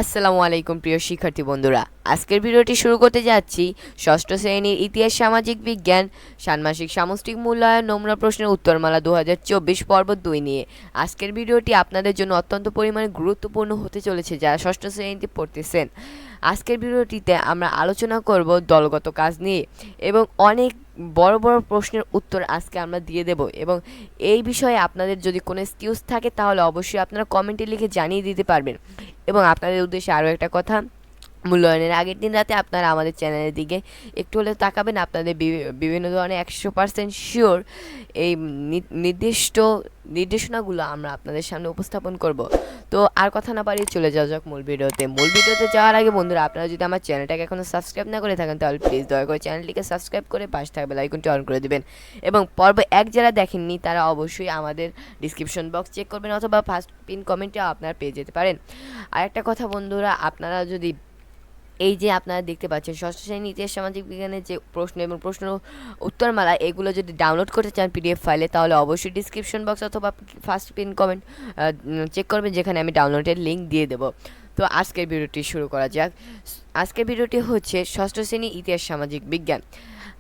আসসালামু আলাইকুম প্রিয় শিক্ষার্থী বন্ধুরা, আজকের ভিডিওটি শুরু করতে যাচ্ছি ষষ্ঠ শ্রেণীর ইতিহাস সামাজিক বিজ্ঞান ষান্মাসিক সামষ্টিক মূল্যায়ন নমুনা প্রশ্নের উত্তরমালা 2024 পর্ব 2 নিয়ে। আজকের ভিডিওটি আপনাদের জন্য অত্যন্ত পরিমাণে গুরুত্বপূর্ণ হতে চলেছে যারা ষষ্ঠ শ্রেণীতে পড়তেছেন। আজকের ভিডিওটিতে আমরা আলোচনা করব দলগত কাজ নিয়ে এবং অনেক বড় বড় প্রশ্নের উত্তর আজকে আমরা দিয়ে দেব। এবং এই বিষয়ে আপনাদের যদি কোনো এক্সকিউজ থাকে তাহলে অবশ্যই আপনারা কমেন্টে লিখে জানিয়ে দিতে পারবেন। এবং আপনাদের উদ্দেশ্যে আরও একটা কথা, মূল্যায়নের আগের দিন রাতে আপনারা আমাদের চ্যানেলের দিকে একটু হলেও তাকাবেন। আপনাদের বিভিন্ন ধরনের 100% শিওর এই নির্দিষ্ট নির্দেশনাগুলো আমরা আপনাদের সামনে উপস্থাপন করব। তো আর কথা না বাড়িয়ে চলে যাওয়া যাক মূল ভিডিওতে যাওয়ার আগে বন্ধুরা, আপনারা যদি আমার চ্যানেলটাকে এখনও সাবস্ক্রাইব না করে থাকেন তাহলে প্লিজ দয়া করে চ্যানেলটিকে সাবস্ক্রাইব করে পাশে থাকা বেল আইকনটি অন করে দেবেন। এবং পর্ব 1 যারা দেখেননি তারা অবশ্যই আমাদের ডিসক্রিপশন বক্স চেক করবেন অথবা ফার্স্ট পিন কমেন্টে আপনারা পেয়ে যেতে পারেন। আর একটা কথা বন্ধুরা, আপনারা যদি এই যে আপনারা দেখতে পাচ্ছেন ষষ্ঠ শ্রেণী ইতিহাস সামাজিক বিজ্ঞানের যে প্রশ্ন এবং প্রশ্ন উত্তরমালা, এগুলো যদি ডাউনলোড করতে চান পিডিএফ ফাইলে তাহলে অবশ্যই ডিসক্রিপশন বক্স অথবা ফার্স্ট পিন কমেন্ট চেক করবেন, যেখানে আমি ডাউনলোডের লিঙ্ক দিয়ে দেবো। তো আজকের ভিডিওটি শুরু করা যাক। আজকের ভিডিওটি হচ্ছে ষষ্ঠ শ্রেণী ইতিহাস সামাজিক বিজ্ঞান।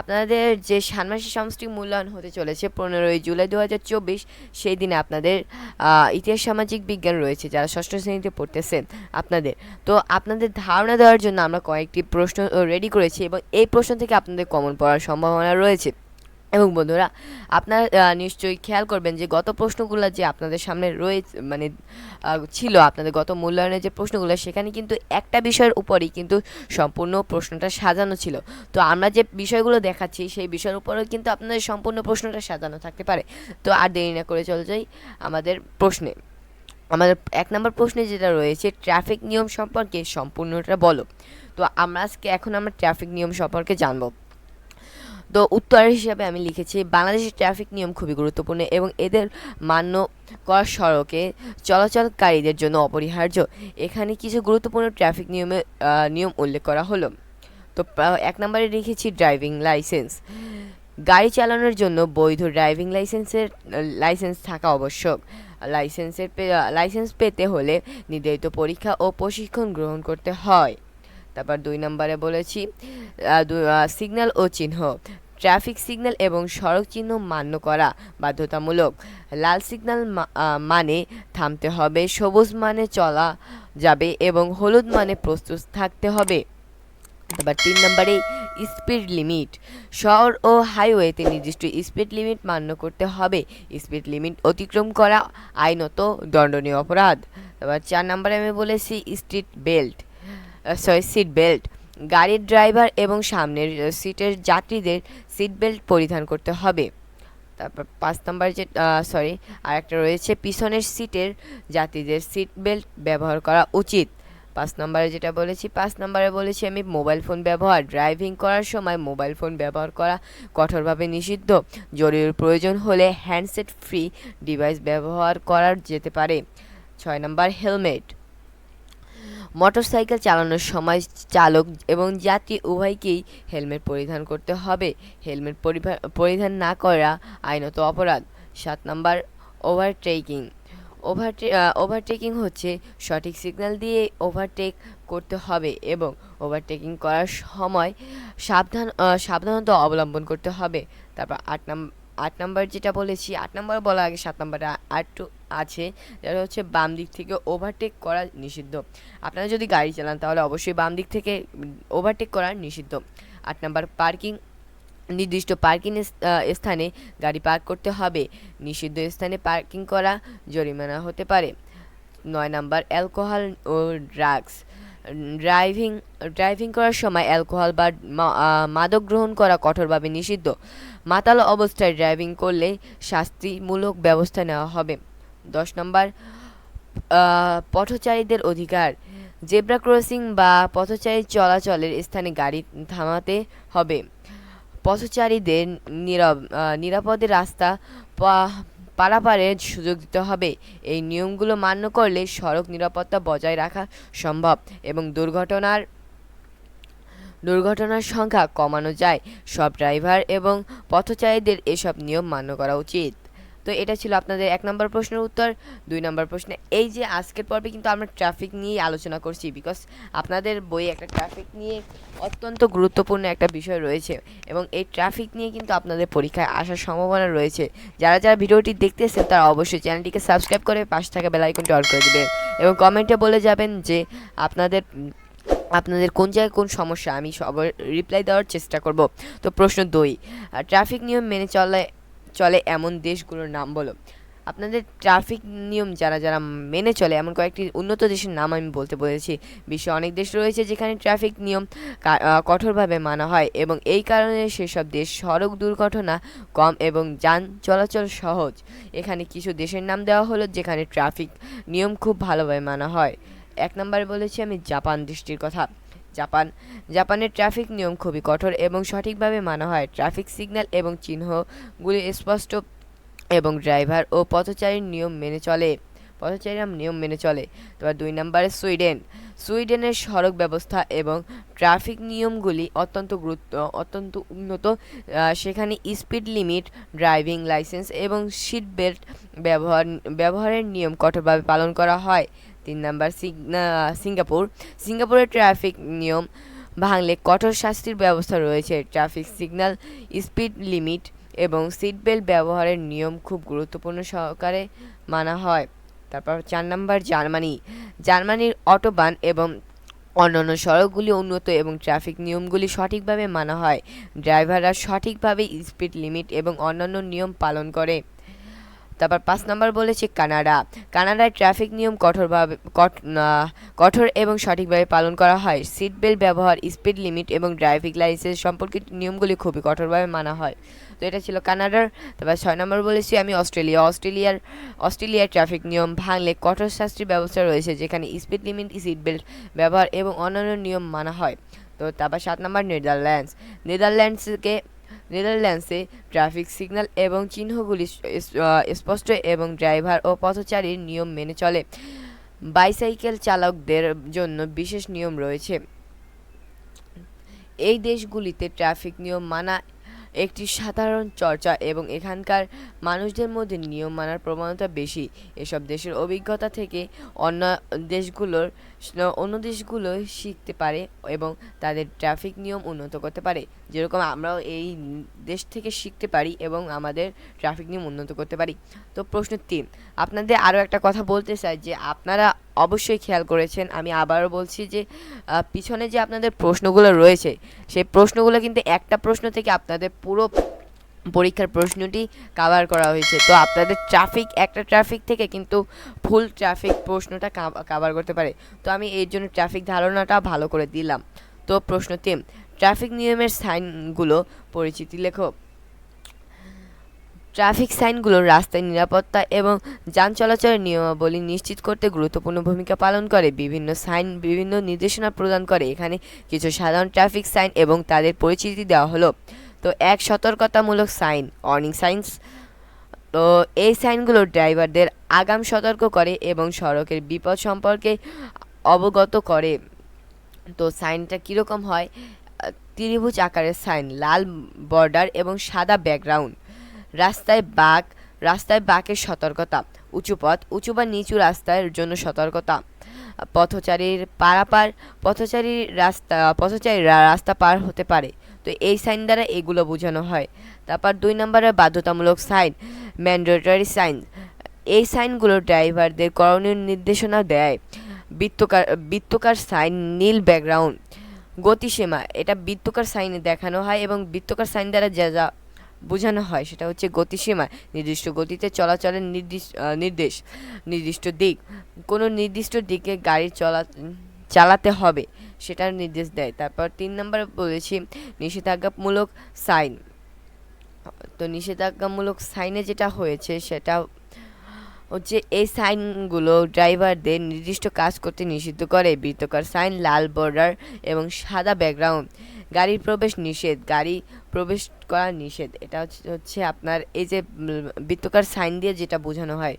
আপনাদের যে ষান্মাসিক সামষ্টিক মূল্যায়ন হতে চলেছে 15ই জুলাই 2024, সেই দিনে আপনাদের ইতিহাস সামাজিক বিজ্ঞান রয়েছে যারা ষষ্ঠ শ্রেণীতে পড়তেছেন আপনাদের। তো আপনাদের ধারণা দেওয়ার জন্য আমরা কয়েকটি প্রশ্ন রেডি করেছি এবং এই প্রশ্ন থেকে আপনাদের কমন পড়ার সম্ভাবনা রয়েছে। এবং বন্ধুরা, আপনারা নিশ্চয়ই খেয়াল করবেন যে গত প্রশ্নগুলো যে আপনাদের সামনে রয়েছে ছিল, আপনাদের গত মূল্যায়নের যে প্রশ্নগুলো, সেখানে কিন্তু একটা বিষয়ের উপরেই কিন্তু সম্পূর্ণ প্রশ্নটা সাজানো ছিল। তো আমরা যে বিষয়গুলো দেখাচ্ছি সেই বিষয়ের উপরেও কিন্তু আপনাদের সম্পূর্ণ প্রশ্নটা সাজানো থাকতে পারে। তো আর দেরি না করে চলে যাই আমাদের প্রশ্নে। আমাদের 1 নম্বর প্রশ্নে যেটা রয়েছে, ট্রাফিক নিয়ম সম্পর্কে সম্পূর্ণটা বলো। তো আমরা আমরা ট্রাফিক নিয়ম সম্পর্কে জানবো। তো উত্তর হিসাবে আমি লিখেছি, বাংলাদেশের ট্রাফিক নিয়ম খুবই গুরুত্বপূর্ণ এবং এদের মান্য করা সড়কে চলাচলকারীদের জন্য অপরিহার্য। এখানে কিছু গুরুত্বপূর্ণ ট্রাফিক নিয়ম উল্লেখ করা হলো। তো 1 নম্বরে লিখেছি ড্রাইভিং লাইসেন্স। গাড়ি চালানোর জন্য বৈধ ড্রাইভিং লাইসেন্স থাকা আবশ্যক। লাইসেন্স পেতে হলে নির্ধারিত পরীক্ষা ও প্রশিক্ষণ গ্রহণ করতে হয়। তারপর 2 নম্বরে বলেছি সিগন্যাল ও চিহ্ন। ট্রাফিক সিগন্যাল এবং সড়ক চিহ্ন মান্য করা বাধ্যতামূলক। লাল সিগন্যাল মানে থামতে হবে, সবুজ মানে চলা যাবে এবং হলুদ মানে প্রস্তুত থাকতে হবে। তারপর 3 নম্বরে স্পিড লিমিট। শহর ও হাইওয়েতে নির্দিষ্ট স্পিড লিমিট মান্য করতে হবে। স্পিড লিমিট অতিক্রম করা আইনত দণ্ডনীয় অপরাধ। তারপর 4 নম্বরে আমি বলেছি সিট বেল্ট। গাড়ির ড্রাইভার এবং সামনের সিটের যাত্রীদের সিট বেল্ট পরিধান করতে হবে। তারপর 5 নম্বর আর একটা রয়েছে, পিছনের সিটের যাত্রীদের সিট বেল্ট ব্যবহার করা উচিত। 5 নম্বরে বলেছি আমি মোবাইল ফোন ব্যবহার। ড্রাইভিং করার সময় মোবাইল ফোন ব্যবহার করা কঠোরভাবে নিষিদ্ধ। জরুরি প্রয়োজন হলে হ্যান্ডসেট ফ্রি ডিভাইস ব্যবহার করা যেতে পারে। 6 নম্বর হেলমেট। মোটরসাইকেল চালানোর সময় চালক এবং যাত্রী উভয়কেই হেলমেট পরিধান করতে হবে। হেলমেট পরিধান না করা আইনত অপরাধ। 7 নম্বর ওভারটেকিং। ওভারটেকিং হচ্ছে সঠিক সিগন্যাল দিয়ে ওভারটেক করতে হবে এবং ওভারটেকিং করার সময় সাবধানতা অবলম্বন করতে হবে। তারপর 8 নম্বর যেটা বলেছি, 8 নম্বর বলা আগে 7 নম্বরে আরেকটু আছে, যেটা হচ্ছে বাম দিক থেকে ওভারটেক করা নিষিদ্ধ। আপনারা যদি গাড়ি চালান তাহলে অবশ্যই বাম দিক থেকে ওভারটেক করা নিষিদ্ধ। 8 নম্বর পার্কিং। নির্দিষ্ট পার্কিং স্থানে গাড়ি পার্ক করতে হবে। নিষিদ্ধ স্থানে পার্কিং করা জরিমানা হতে পারে। 9 নম্বর অ্যালকোহল ও ড্রাগস। ড্রাইভিং করার সময় অ্যালকোহল বা মাদক গ্রহণ করা কঠোরভাবে নিষিদ্ধ। মাতাল অবস্থায় ড্রাইভিং করলে শাস্তিমূলক ব্যবস্থা নেওয়া হবে। 10 নম্বর পথচারীদের অধিকার। জেব্রা ক্রসিং বা পথচারী চলাচলের স্থানে গাড়ি থামাতে হবে। পথচারীদের নিরাপদে রাস্তা পারাপারের সুযোগ দিতে হবে। এই নিয়মগুলো মান্য করলে সড়ক নিরাপত্তা বজায় রাখা সম্ভব এবং দুর্ঘটনার সংখ্যা কমানো যায়। সব ড্রাইভার এবং পথচারীদের এসব নিয়ম মান্য করা উচিত। তো এটা ছিল আপনাদের 1 নম্বর প্রশ্নের উত্তর। 2 নম্বর প্রশ্নে এই যে আজকের পর্বে কিন্তু আমরা ট্রাফিক নিয়েই আলোচনা করছি, বিকজ আপনাদের বইয়ে একটা ট্রাফিক নিয়ে অত্যন্ত গুরুত্বপূর্ণ একটা বিষয় রয়েছে এবং এই ট্রাফিক নিয়ে কিন্তু আপনাদের পরীক্ষায় আসার সম্ভাবনা রয়েছে। যারা যারা ভিডিওটি দেখতেছেন তারা অবশ্যই চ্যানেলটিকে সাবস্ক্রাইব করে পাশে থাকা বেল আইকনটি অন করে দেবেন এবং কমেন্টে বলে যাবেন যে আপনাদের আপনাদের কোন জায়গায় কোন সমস্যা, আমি সবার রিপ্লাই দেওয়ার চেষ্টা করব। তো প্রশ্ন 2, ট্রাফিক নিয়ম মেনে চলে এমন দেশগুলোর নাম বলো। আপনাদের ট্রাফিক নিয়ম যারা যারা মেনে চলে এমন কয়েকটি উন্নত দেশের নাম আমি বলতে বলেছি। বিশ্বে অনেক দেশ রয়েছে যেখানে ট্রাফিক নিয়ম কঠোরভাবে মানা হয় এবং এই কারণে সেসব দেশ সড়ক দুর্ঘটনা কম এবং যান চলাচল সহজ। এখানে কিছু দেশের নাম দেওয়া হলো যেখানে ট্রাফিক নিয়ম খুব ভালোভাবে মানা হয়। 1 নম্বরে বলেছি আমি জাপান দেশটির কথা। জাপানের ট্রাফিক নিয়ম খুবই কঠোর এবং সঠিকভাবে মানা হয়। ট্রাফিক সিগন্যাল এবং চিহ্নগুলি স্পষ্ট এবং ড্রাইভার ও পথচারীরা নিয়ম মেনে চলে। তারপর 2 নম্বরে সুইডেনের সড়ক ব্যবস্থা এবং ট্রাফিক নিয়মগুলি অত্যন্ত উন্নত। সেখানে স্পিড লিমিট, ড্রাইভিং লাইসেন্স এবং সিট বেল্ট ব্যবহারের নিয়ম কঠোরভাবে পালন করা হয়। 3 নম্বর সিঙ্গাপুরের ট্রাফিক নিয়ম ভাঙলে কঠোর শাস্তির ব্যবস্থা রয়েছে। ট্রাফিক সিগন্যাল, স্পিড লিমিট এবং সিট বেল্ট ব্যবহারের নিয়ম খুব গুরুত্বপূর্ণ সহকারে মানা হয়। তারপর 4 নম্বর জার্মানির অটোবান এবং অন্যান্য সড়কগুলি উন্নত এবং ট্রাফিক নিয়মগুলি সঠিকভাবে মানা হয়। ড্রাইভাররা সঠিকভাবে স্পিড লিমিট এবং অন্যান্য নিয়ম পালন করে। তারপর 5 নম্বর বলেছে কানাডায় ট্রাফিক নিয়ম কঠোর এবং সঠিকভাবে পালন করা হয়। সিট বেল্ট ব্যবহার, স্পিড লিমিট এবং ড্রাইভিং লাইসেন্স সম্পর্কিত নিয়মগুলি খুবই কঠোরভাবে মানা হয়। তো এটা ছিল কানাডার। তারপর 6 নম্বর বলেছি আমি অস্ট্রেলিয়ার ট্রাফিক নিয়ম ভাঙলে কঠোর শাস্তির ব্যবস্থা রয়েছে যেখানে স্পিড লিমিট, সিট বেল্ট ব্যবহার এবং অন্যান্য নিয়ম মানা হয়। তো তারপর 7 নম্বর নেদারল্যান্ডসে ট্রাফিক সিগন্যাল এবং চিহ্নগুলি স্পষ্ট এবং ড্রাইভার ও পথচারীর নিয়ম মেনে চলে। বাইসাইকেল চালকদের জন্য বিশেষ নিয়ম রয়েছে। এই দেশগুলিতে ট্রাফিক নিয়ম মানা একটি সাধারণ চর্চা এবং এখানকার মানুষদের মধ্যে নিয়ম মানার প্রবণতা বেশি। এসব দেশের অভিজ্ঞতা থেকে অন্য দেশগুলো শিখতে পারে এবং তাদের ট্রাফিক নিয়ম উন্নত করতে পারে, যেরকম আমরাও এই দেশ থেকে শিখতে পারি এবং আমাদের ট্রাফিক নিয়ম উন্নত করতে পারি। তো প্রশ্ন 3, আপনাদের আরও একটা কথা বলতে চাই যে আপনারা অবশ্যই খেয়াল করেছেন, আমি আবারও বলছি যে পিছনে যে আপনাদের প্রশ্নগুলো রয়েছে সেই প্রশ্নগুলো কিন্তু একটা প্রশ্ন থেকে আপনাদের পুরো পরীক্ষার প্রশ্নটি কভার করা হয়েছে। তো আপনাদের একটা ট্রাফিক থেকে কিন্তু ফুল ট্রাফিক প্রশ্নটা কভার করতে পারে। তো আমি এর জন্য ট্রাফিক ধারণাটা ভালো করে দিলাম। তো প্রশ্ন 3, ট্রাফিক নিয়মের সাইনগুলো পরিচিতি লেখো। ট্রাফিক সাইনগুলো রাস্তায় নিরাপত্তা এবং যান চলাচলের নিয়মাবলী নিশ্চিত করতে গুরুত্বপূর্ণ ভূমিকা পালন করে। বিভিন্ন সাইন বিভিন্ন নির্দেশনা প্রদান করে। এখানে কিছু সাধারণ ট্রাফিক সাইন এবং তাদের পরিচিতি দেওয়া হলো। তো 1, সতর্কতামূলক সাইন, ওয়ার্নিং সাইন্স। তো এই সাইনগুলো ড্রাইভারদের আগাম সতর্ক করে এবং সড়কের বিপদ সম্পর্কে অবগত করে। তো সাইনটা কীরকম হয়? ত্রিভুজ আকারের সাইন, লাল বর্ডার এবং সাদা ব্যাকগ্রাউন্ড। রাস্তায় বাঁকের সতর্কতা। উঁচু বা নিচু রাস্তার জন্য সতর্কতা। পথচারীরা রাস্তা পার হতে পারে। তো এই সাইন দ্বারা এগুলো বোঝানো হয়। তারপর 2 নম্বরের বাধ্যতামূলক সাইন, ম্যান্ডেটরি সাইন। এই সাইনগুলো ড্রাইভারদের করণীয় নির্দেশনা দেয়। বৃত্তাকার সাইন, নীল ব্যাকগ্রাউন্ড। গতিসীমা, এটা বৃত্তাকার সাইনে দেখানো হয় এবং বৃত্তাকার সাইন দ্বারা যা বোঝানো হয় সেটা হচ্ছে গতিসীমা, নির্দিষ্ট গতিতে চলাচলের নির্দিষ্ট দিক, কোনো নির্দিষ্ট দিকে গাড়ি চালাতে হবে সেটার নির্দেশ দেয়। তারপর 3 নম্বরে বলেছি নিষেধাজ্ঞামূলক সাইন। তো নিষেধাজ্ঞামূলক সাইনে যেটা হয়েছে সেটা হচ্ছে এই সাইনগুলো ড্রাইভারদের নির্দিষ্ট কাজ করতে নিষিদ্ধ করে। বৃত্তাকার সাইন, লাল বর্ডার এবং সাদা ব্যাকগ্রাউন্ড। গাড়ি প্রবেশ করা নিষেধ। এটা হচ্ছে আপনার এই যে বৃত্তাকার সাইন দিয়ে যেটা বোঝানো হয়।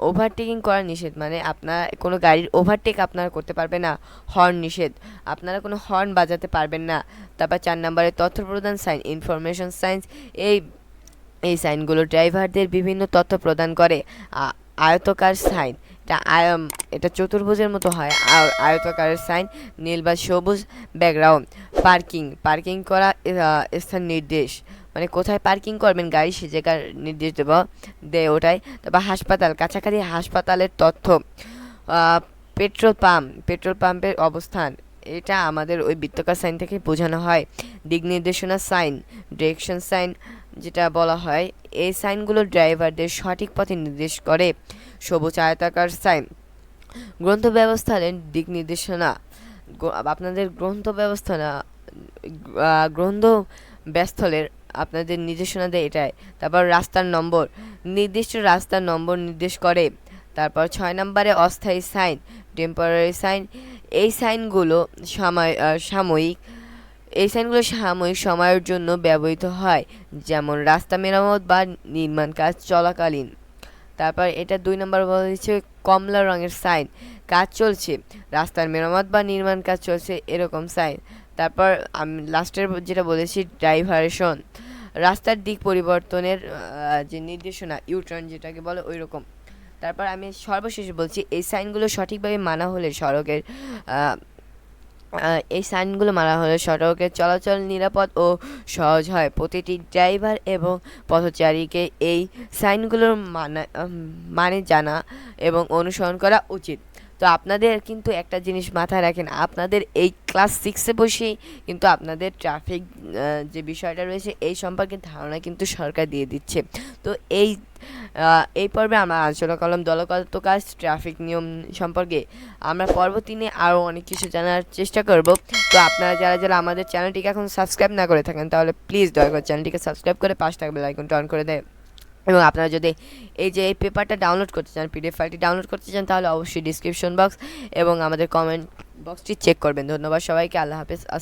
ওভারটেকিং করা নিষেধ, মানে আপনার কোনো গাড়ির ওভারটেক আপনারা করতে পারবেন না। হর্ন নিষেধ, আপনারা কোনো হর্ন বাজাতে পারবেন না। তারপর 4 নম্বরে তথ্য প্রদান সাইন, ইনফরমেশন সাইন্স। এই সাইনগুলো ড্রাইভারদের বিভিন্ন তথ্য প্রদান করে। আয়তকার সাইন, এটা চতুর্ভুজের মতো হয়। আয়তকারের সাইন, নীল বা সবুজ ব্যাকগ্রাউন্ড। পার্কিং, পার্কিং করা স্থান নির্দেশ, মানে কোথায় পার্কিং করবেন গাড়ি সে জায়গার নির্দেশ দেয় ওটাই। তারপর হাসপাতাল, কাছাকাছি হাসপাতালের তথ্য। পেট্রোল পাম্প, পেট্রোল পাম্পের অবস্থান, এটা আমাদের ওই বৃত্তাকার সাইন থেকে বোঝানো হয়। দিক নির্দেশনা সাইন, ডিরেকশন সাইন যেটা বলা হয়, এই সাইনগুলো ড্রাইভারদের সঠিক পথে নির্দেশ করে। সবুজ আয়তাকার সাইন, গ্রন্থ ব্যবস্থানের দিক নির্দেশনা, আপনাদের গ্রন্থ ব্যবস্থানা, গ্রন্থ ব্যস্থলের আপনাদের নির্দেশনা দেয় এটাই। তারপর রাস্তার নম্বর, নির্দিষ্ট রাস্তার নম্বর নির্দেশ করে। তারপর 6 নম্বরে অস্থায়ী সাইন, টেম্পোরারি সাইন, এই সাইনগুলো সাময়িক, এই সাইনগুলো সাময়িক সময়ের জন্য ব্যবহৃত হয়, যেমন রাস্তা মেরামত বা নির্মাণ কাজ চলাকালীন। তারপর এটা 2 নম্বর বলা হয়েছে কমলা রঙের সাইন, কাজ চলছে, রাস্তার মেরামত বা নির্মাণ কাজ চলছে এরকম সাইন। তারপর আমি লাস্টের যেটা বলেছি ডাইভারশন, রাস্তার দিক পরিবর্তনের যে নির্দেশনা, ইউটার্ন যেটাকে বলে ওই রকম। তারপর আমি সর্বশেষে বলছি এই সাইনগুলো সঠিকভাবে মানা হলে সড়কের এই সাইনগুলো মানা হলে সড়কের চলাচল নিরাপদ ও সহজ হয়। প্রতিটি ড্রাইভার এবং পথচারীকে এই সাইনগুলোর মানে জানা এবং অনুসরণ করা উচিত। তো আপনাদের কিন্তু একটা জিনিস মাথায় রাখেন, আপনাদের এই ক্লাস 6-এ বসেই কিন্তু আপনাদের ট্রাফিক যে বিষয়টা রয়েছে এই সম্পর্কে ধারণা কিন্তু সরকার দিয়ে দিচ্ছে। তো এই পর্বে আমরা আলোচনা করলাম দলগত কাজ, ট্রাফিক নিয়ম সম্পর্কে। আমরা পরবর্তী দিনে আরও অনেক কিছু জানার চেষ্টা করব। তো আপনারা যারা যারা আমাদের চ্যানেলটিকে এখন সাবস্ক্রাইব না করে থাকেন তাহলে প্লিজ দয়া করে চ্যানেলটিকে সাবস্ক্রাইব করে পাশে থাকা বেল আইকনটা অন করে দেয়। এবং আপনারা যদি এই পেপারটা ডাউনলোড করতে চান, পিডিএফ ফাইলটি ডাউনলোড করতে চান, তাহলে অবশ্যই ডিসক্রিপশন বক্স এবং আমাদের কমেন্ট বক্সটি চেক করবেন। ধন্যবাদ সবাইকে, আল্লাহ হাফেজ।